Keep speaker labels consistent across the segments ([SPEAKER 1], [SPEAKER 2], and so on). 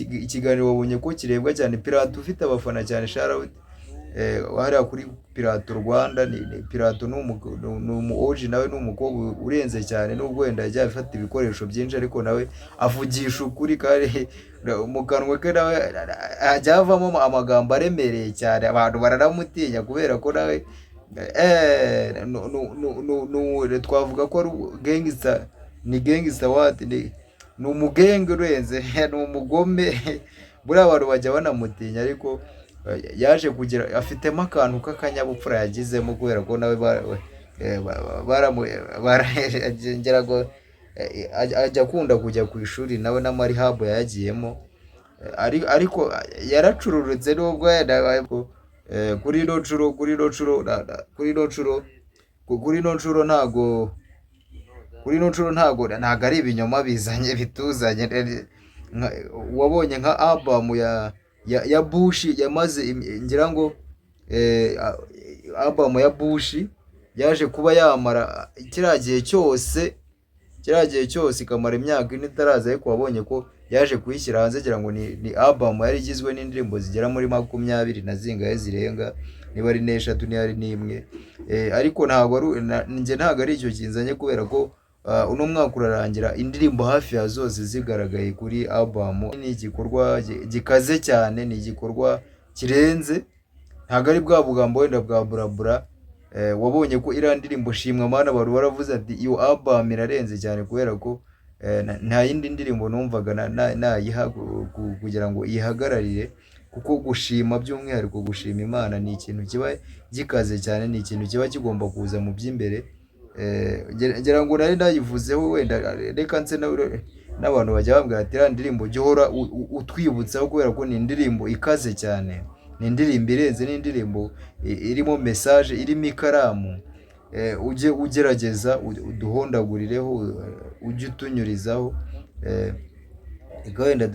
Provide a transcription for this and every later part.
[SPEAKER 1] ikiganiro wabonye ko kirebwa cyane. Pirato ufite abafana cyane, Charlotte hariya kuri Pirato Rwanda. Pirato ni umu oji, nawe ni umukobwa urenze cyane, nubwo wenda yajya afata ibikoresho byinshi ariko nawe avugisha ukuri, kandi mu kanwa ke nawe hajya havamo amagambo aremereye cyane, abantu baranamutinya kubera ko nawe twavuga ko ari gangster, ni gangster wati, ni umugenge urenze, ni umugome. Buriya abantu bajya banamutinya, ariko yaje kugira, afitemo akantu k'akanyabupfura yagizemo, kubera ko nawe baragera ngo ajya akunda kujya ku ishuri nawe n'amarihabo yayagiyemo, ariko yaracururutse nubwo kuri ino nshuro ntago ari ibinyoma bizanye bituzanye. Wabonye nka album ya Bush yamaze, ngira ngo album ya Bush yaje kuba yamara kiriya gihe cyose ikamara imyaka ine itaraza, ariko wabonye ko yaje kuyishyira hanze, ngira ngo ni album yari igizwe n'indirimbo zigera muri 20 na zingahe zirenga, niba ari n'eshatu niba ari n'imwe. Ariko ntabwo ari icyo kinzanye, kubera ko uno mwaka urarangira indirimbo hafi ya zose zigaragaye kuri album. Ni igikorwa gikaze cyane, ni igikorwa kirenze, ntabwo ari bwa bugambo wenda bwa burabura. Wabonye ko iriya ndirimbo Shimwa Mana bari baravuze ati iyo album irarenze cyane, kubera ko nta yindi ndirimbo numvaga nayiha kugira ngo ihagararire, kuko gushima, by'umwihariko gushima Imana ni ikintu kiba gikaze cyane, ni ikintu kiba kigomba kuza mu by'imbere. Ngira ngo nari nayivuzeho, wenda reka nse n'abantu bajya bambwira ati iriya ndirimbo jya uhora utwibutsaho, kubera ko ni indirimbo ikaze cyane, ni indirimbo irenze, ni indirimbo irimo message, irimo ikaramu. Ujye ugerageza uduhondagurireho, ujye utunyurizaho. Wenda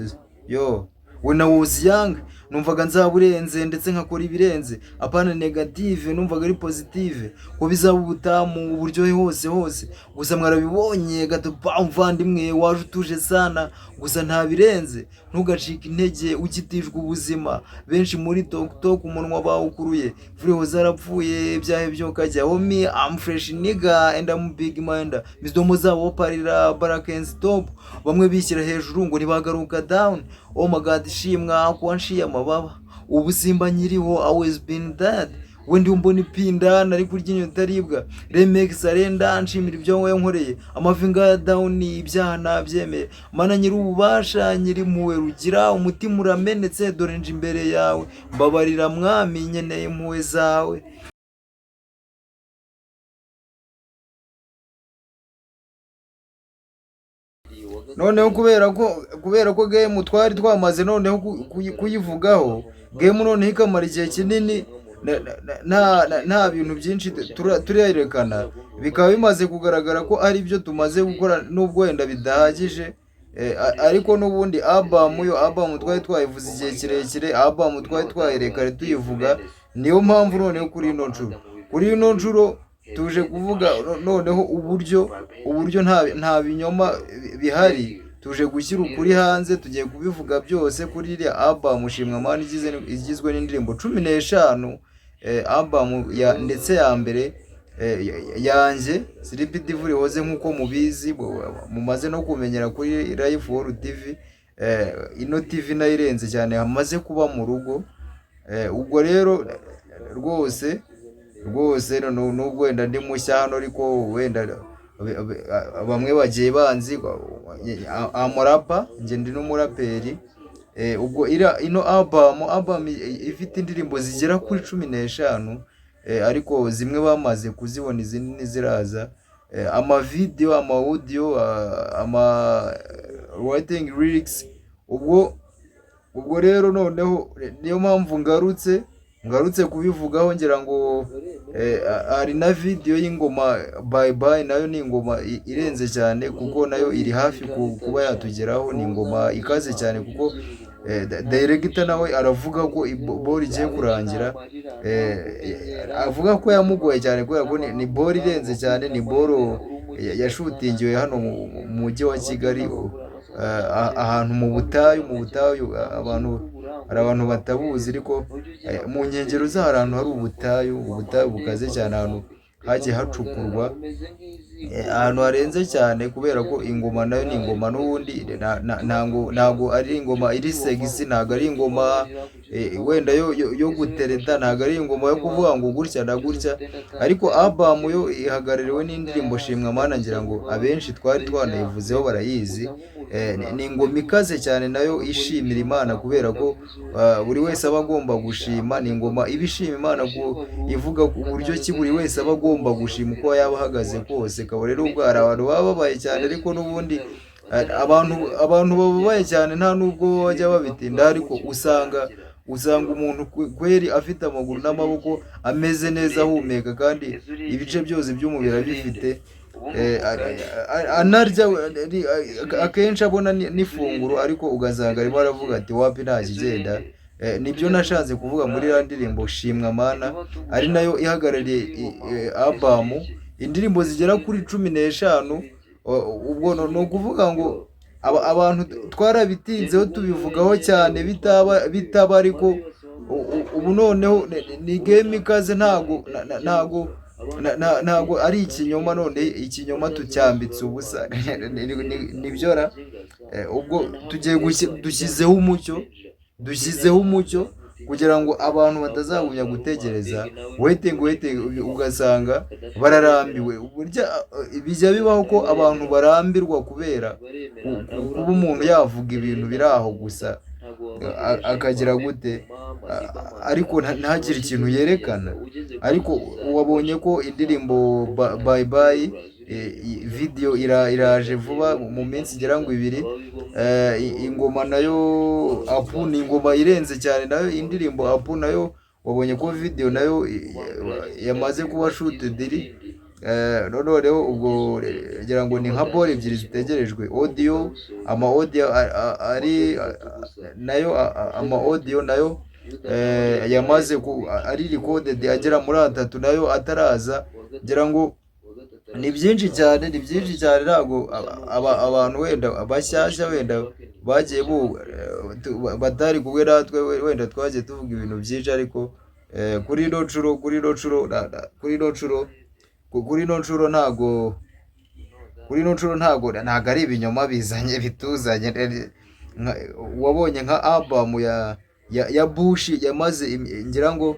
[SPEAKER 1] when I was young numvaga nzaburenze ndetse nkakora ibirenze, apana negative, numvaga ari positive, ko bizaba ubutamu uburyohe hose. Gusa mwarabibonye gato mvandimwe waje utuje sana, gusa nta birenze. Ntugacike intege ukitijwe ubuzima, benshi muri TikTok umunwa bawukuruye, vuriho zarapfuye byahe byo kajya. Homie, I'm fresh nigga and I'm big mind, bizdomo zabo parira baraken stop, bamwe bishyira hejuru ngo ntibagaruka down. Oh my God, Shimwa kwanshiye amababa, ubu simba nyiriho, always been dead. Wendi umbona ipinda nari kurya inyoni utaribwa, remix arenda nshimira ibyo wowe nkoreye, amavinga ya down ibyaha nabyemeye. Mana nyiri ububasha, nyiri impuhwe rugira, umutima uramenetse, dore nje imbere yawe, mbabarira mwami, nkeneye impuhwe zawe. Noneho kubera ko game twari twamaze noneho kuyivugaho, game noneho ikamara igihe kinini, nta bintu byinshi turerekana, bikaba bimaze kugaragara ko ari byo tumaze gukora, nubwo wenda bidahagije. Ariko n'ubundi album twari twayivuze igihe kirekire, album twari twayerekana tuyivuga. Niyo mpamvu noneho kuri ino nshuro tuje kuvuga noneho uburyo nta binyoma bihari, tuje gushyira ukuri hanze. Tugiye kubivuga byose kuri iriya album Shimwa Mana igizwe n'indirimbo 15, album ndetse ya mbere yanjye Sleepy Divuri hoze, nk'uko mubizi mumaze no kumenyera kuri Life World TV. Ino TV nayo irenze cyane, hamaze kuba mu rugo. Ubwo rero rwose nubwo wenda ndi mushya hano, ariko wenda bamwe bagiye banzi amurapa, nge ndi n'umuraperi. Ubwo ino album ifite indirimbo zigera kuri 15, ariko zimwe bamaze kuzibona, izindi ntiziraza. Amavideo, amaudio, writing lyrics. Ubwo rero noneho niyo mpamvu ngarutse kubivugaho, ngira ngo hari na video y'ingoma Bye Bye, nayo ni ingoma irenze cyane, kuko nayo iri hafi kuba yatugeraho. Ni ingoma ikaze cyane, kuko director nawe aravuga ko ball igiye kurangira, avuga ko yamugoye cyane, kubera ko ni ball irenze cyane, ni ball yashutingiwe hano mu mujyi wa Kigali. ahantu mu butayu hari abantu batabuzi ariko mu nkengero z'ahantu hari ubutayu bukaze cyane, ahantu hagiye hacukurwa ahantu harenze cyane, kubera ko ingoma nayo ni ingoma n'ubundi ntabwo ari ingoma iri segisi, ntabwo ari ingoma wenda yo gutereta, ntabwo ari ingoma yo kuvuga ngo gutya na gutya, ariko abamu yo ihagarariwe n'indirimbo shimwa mana, ngira ngo abenshi twari twanayivuzeho barayizi. Ni ingoma ikaze cyane nayo ishimira Imana, kubera ko buri wese aba agomba gushima, ni ingoma iba ishima Imana, ivuga ku buryo ki buri wese aba agomba gushima uko yaba ahagaze kose. Akaba rero ubwo hari abantu baba babaye cyane, ariko n'ubundi abantu bababaye cyane nta nubwo bajya babitinda, ariko usanga umuntu kweri afite amaguru n'amaboko ameze neza ahumeka, kandi ibice byose by'umubiri abifite, anarya akenshi abona n'ifunguro, ariko ugasanga arimo aravuga ati wapi nta kigenda. Nibyo nashatse kuvuga muri ya ndirimbo shimwa mana, ari nayo ihagarariye abamu, indirimbo zigera kuri 15. Ubwo ni ukuvuga ngo abantu twarabitinzeho tubivugaho cyane bitaba, ariko ubu noneho ni game ikaze, ntabwo ari ikinyoma, none ikinyoma tucyambitse ubusa. Nibyora ubwo tugiye dushyizeho umucyo kugira ngo abantu batazagumya gutegereza waiting, ugasanga bararambiwe. Bijya bibaho ko abantu barambirwa kubera kuba umuntu yavuga ibintu biri aho gusa akagira gute, ariko ntagire ikintu yerekana. Ariko wabonye ko indirimbo bye bye video iraje vuba mu minsi igera ngo 2. Ingoma nayo apu ni ingoma irenze cyane nayo, indirimbo apu nayo wabonye ko video nayo yamaze kuba shooted. Noneho ubwo ngira ngo ni nka ball ebyiri zitegerejwe, audio ari nayo, audio nayo yamaze ari recorded agera muri 3 nayo ataraza. Ngira ngo ni byinshi cyane ntabwo abantu wenda bashyashya wenda bagiye batari kubwe natwe, wenda twagiye tuvuga ibintu byinshi, ariko kuri ino nshuro ntabwo ari ibinyoma bituzanye. Wabonye nka album ya Bush yamaze, ngira ngo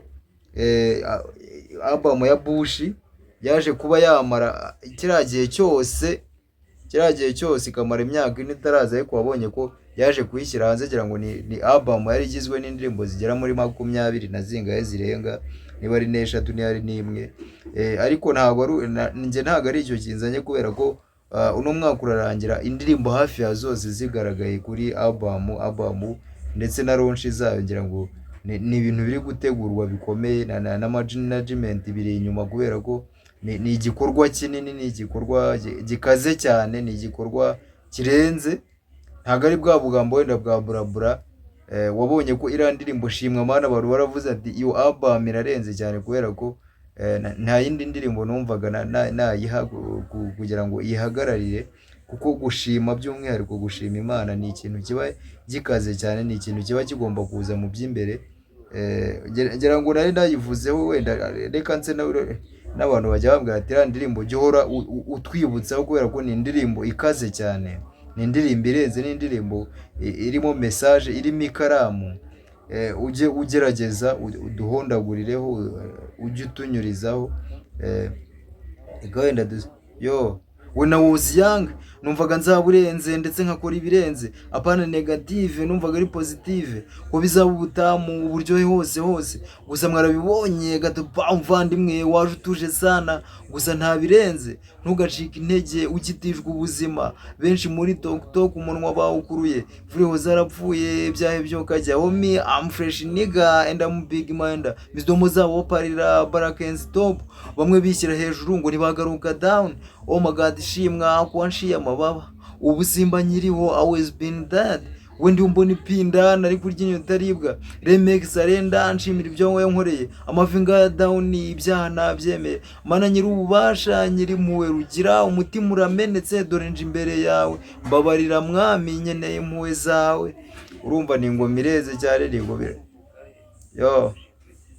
[SPEAKER 1] album ya Bush yaje kuba yamara kiriya gihe cyose ikamara imyaka 4 itaraza, ariko wabonye ko yaje kuyishyira hanze. Ngira ngo ni album yari igizwe n'indirimbo zigera muri 20 na zingahe zirenga, niba ari 3 niba ari 1. Ariko ntabwo ari icyo kinzanye, kubera ko uno mwaka urarangira indirimbo hafi ya zose zigaragaye kuri album ndetse na launch zayo. Ngira ngo ni ibintu biri gutegurwa bikomeye, na management biri inyuma, kubera ko ni igikorwa kinini, ni igikorwa gikaze cyane, ni igikorwa kirenze, ntabwo ari bwa bugambo wenda bwa burabura. Wabonye ko iriya ndirimbo shimwa mana bari baravuze ati iyo album irarenze cyane, kubera ko nta yindi ndirimbo numvaga nayiha kugira ngo ihagararire, kuko gushima by'umwihariko gushima Imana ni ikintu kiba gikaze cyane, ni ikintu kiba kigomba kuza mu by'imbere. Ngira ngo nari nayivuzeho, wenda reka nse n'abantu bajya bambwira ati iriya ndirimbo jya uhora utwibutsaho, kubera ko ni indirimbo ikaze cyane, ni indirimbo irenze, ni indirimbo irimo message, irimo ikaramu. Ujye ugerageza uduhondagurireho, ujye utunyurizaho. Wenda when I was young numvaga nzaburenze ndetse nkakora ibirenze, apana negative, numvaga ari positive, ko bizaba ubutamu uburyohe hose. Gusa mwarabibonye gato mvandimwe waje utuje sana, gusa nta birenze. Ntugacika intege ukitijwe ubuzima, benshi muri TikTok umunwa bawukuruye, vuriho zarapfuye byahe byo kajya. Homie, I'm fresh nigga and I'm big mind, bizdomo zabo parira baraken stop, bamwe bishyira hejuru ngo ntibagaruka down. Oh my god, shimwa kwanshiye amababa, ubu simba nyiriho, always been dead. we ndi umbona ipinda nari kurya inyota aribwa remix arenda nshimira ibyo wowe nkoreye amavinga ya down ibyaha nabyemeye mana nyiri ububasha nyiri muwe rugira umutima uramenetse dore nje imbere yawe mbabarira mwami nkeneye impuhwe zawe. Urumva ni ingoma ireze cyane ni ingoma yo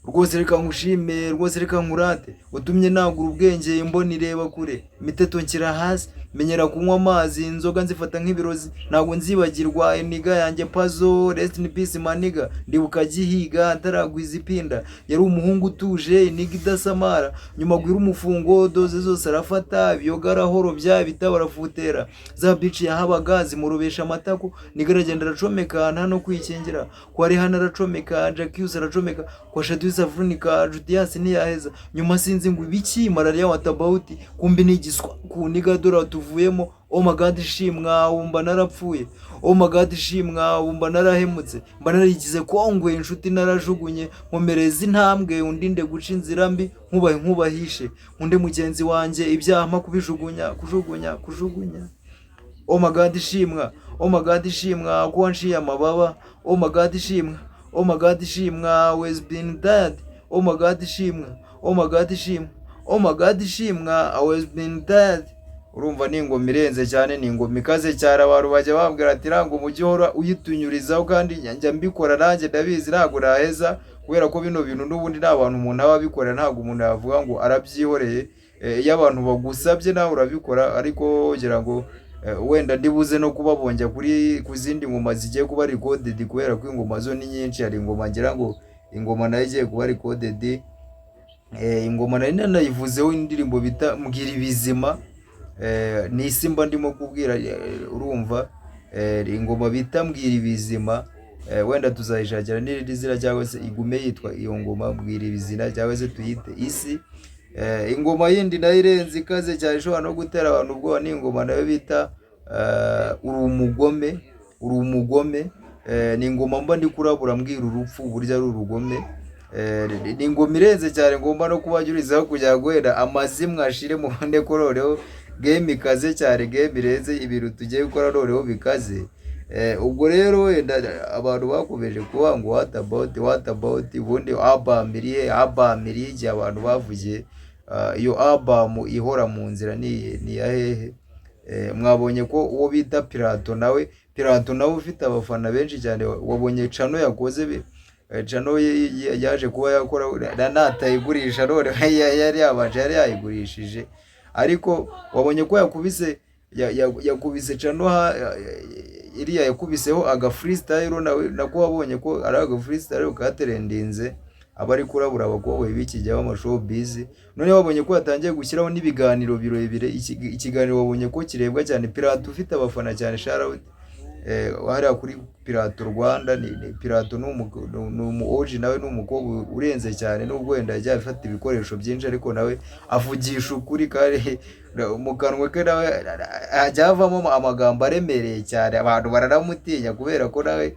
[SPEAKER 1] rwose reka nkushime rwose reka nkurate utumye nagura ubwenge mbona ireba kure miteto nshyira hasi menyera kunywa amazi inzoga nzifata nk'ibirozi ntabwo nzibagirwa iniga yanjye pazo rest in peace maniga ndibuka gihiga ntaragwiza ipinda yari umuhungu utuje iniga idasamara nyuma gwira umufungo doze zose arafata biyoga arahorobya bitaba arafutera za beach yahabaga zimurobesha amatako niga aragenda aracomeka nta no kwikingira ko ari hano aracomeka Jacques aracomeka kwa Shadus avunika Judias ntiyaheza nyuma sinzi ngo ibiki malaria what about kumbi nigiswa ku niga dora tuvuyemo oh my god shimwa wumva narapfuye oh my god shimwa wumva narahemutse mba narigize kongwe inshuti narajugunye nkomereza intambwe undinde guca inzira mbi nkubahishe unde mugenzi wanje ibyaha kubijugunya kujugunya oh my god shimwa oh my god shimwa ko nshiye amababa oh my god shimwa oh my god shimwa always been dead oh my god shimwa oh my god shimwa oh my god shimwa always been dead. Urumva ni ingoma irenze cyane ni ingoma ikaze cyane abantu bajya babwira ati rango umujyi hora uyitunyurizaho kandi njya mbikora nanjye ndabizi ntabwo naheza kubera ko bino bintu n'ubundi n'abantu umuntu aba abikora ntabwo umuntu yavuga ngo arabyihoreye iyo abantu bagusabye nawe urabikora ariko kugira ngo wenda ndibuze no kubabonja ku zindi ngoma zigiye kuba recorded kubera ko ingoma zo ni nyinshi hari ingoma ngira ngo ingoma nayo igiye kuba recorded ingoma nari nanayivuzeho indirimbo bita mbwira ibizima ni simba ndimo kubwira urumva ingoma bita mbwira ibizima wenda tuzayishakira n'irindi zira cyangwa se igume yitwa iyo ngoma mbwira ibizina cyangwa se tuyite isi. Ingoma yindi nayo irenze ikaze cyane ishobora no gutera abantu ubwoba ni ingoma nayo bita uri umugome ni ingoma mba ndi kurabura mbwira urupfu burya ari urugome ni ingoma irenze cyane ngomba no kubajyurizaho kugira ngo wenda amazimwe ashire mu bande kororeho game ikaze cyane game irenze ibintu tugiye gukora noneho bikaze. Ubwo rero wenda abantu bakomeje kuba ngo what about ubundi album irihe abantu bavugiye iyo album ihora mu nzira ni ya hehe. Mwabonye ko uwo bita Pirato nawe ufite abafana benshi cyane wabonye channel yakoze channel yaje kuba yakora natayigurisha none yari yayigurishije ariko wabonye ko yakubise channel iriya yakubiseho aga freestyle nawe nako wabonye ko ari aga freestyle katerendinze abari kurabura abakobwa bikijyaho amashow busy none wabonye ko yatangiye gushyiraho n'ibiganiro birebire ikiganiro wabonye ko kirebwa cyane Pirato ufite abafana cyane shout wahariya kuri Pirato Rwanda ni Pirato n'umu OG nawe n'umukobwa urenze cyane n'ubwo wenda ajya afata ibikoresho byinshi ariko nawe avugisha ukuri kare mu kanwa ke nawe ajya avamo amagambo aremereye cyane abantu baranamutinya kubera ko nawe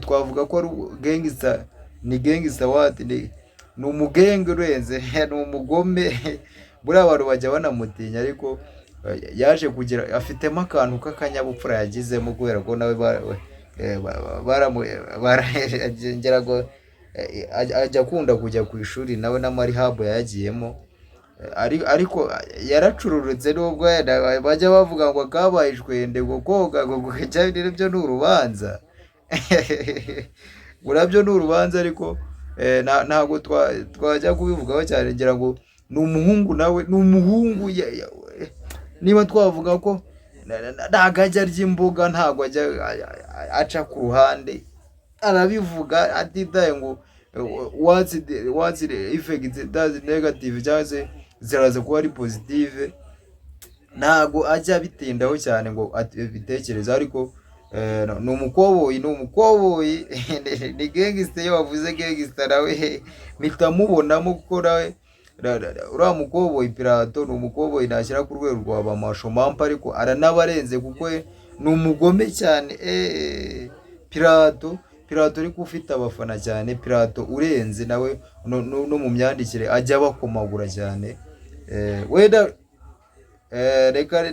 [SPEAKER 1] twavuga ko ari gangster ni gangster ni umugenge urenze ni umugome buri abantu bajya banamutinya ariko yaje kugira afitemo akantu k'akanyabupfura yagizemo kubera ko nawe baragera ngo ajya akunda kujya ku ishuri nawe n'amarihabo yagiyemo ariko yaracururutse nubwo bajya bavuga ngo kabaye ishwende ngo koga ngo cyane byo ni urubanza burabyo ni urubanza ariko ntabwo twajya kubivugaho cyane ngira ngo ni umuhungu nawe ni umuhungu niba twavuga ko ntabwo ajya arya imboga ntabwo ajya aca ku ruhande arabivuga atitaye ngo what's the effect does negative cyangwa se ziraza kuba ari positive ntabwo ajya bitindaho cyane ngo bitekereza ariko ni umukoboyi ni gangster iyo wavuze gangster nawe mpita mubonamo kuko nawe uriya mukoboyi Pirato ni umukoboyi nashyira ku rwego rwa bamashomampa ariko aranabarenze kuko ni umugome cyane Pirato ariko ufite abafana cyane Pirato urenze nawe no mu myandikire ajya bakomagura cyane wenda reka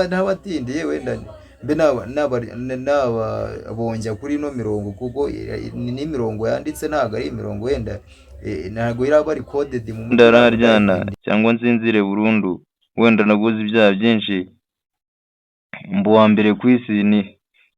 [SPEAKER 1] n'abatindiye wenda mbe nababonjya kuri ino mirongo kuko ni imirongo yanditse ntabwo ari imirongo wenda ntabwo iraba ari coded mu mutwe ntabwo
[SPEAKER 2] ndararyana
[SPEAKER 1] ndayimenya.
[SPEAKER 2] cyangwa nsinzire burundu, wenda naguze ibyaha byinshi, mba uwa mbere ku isi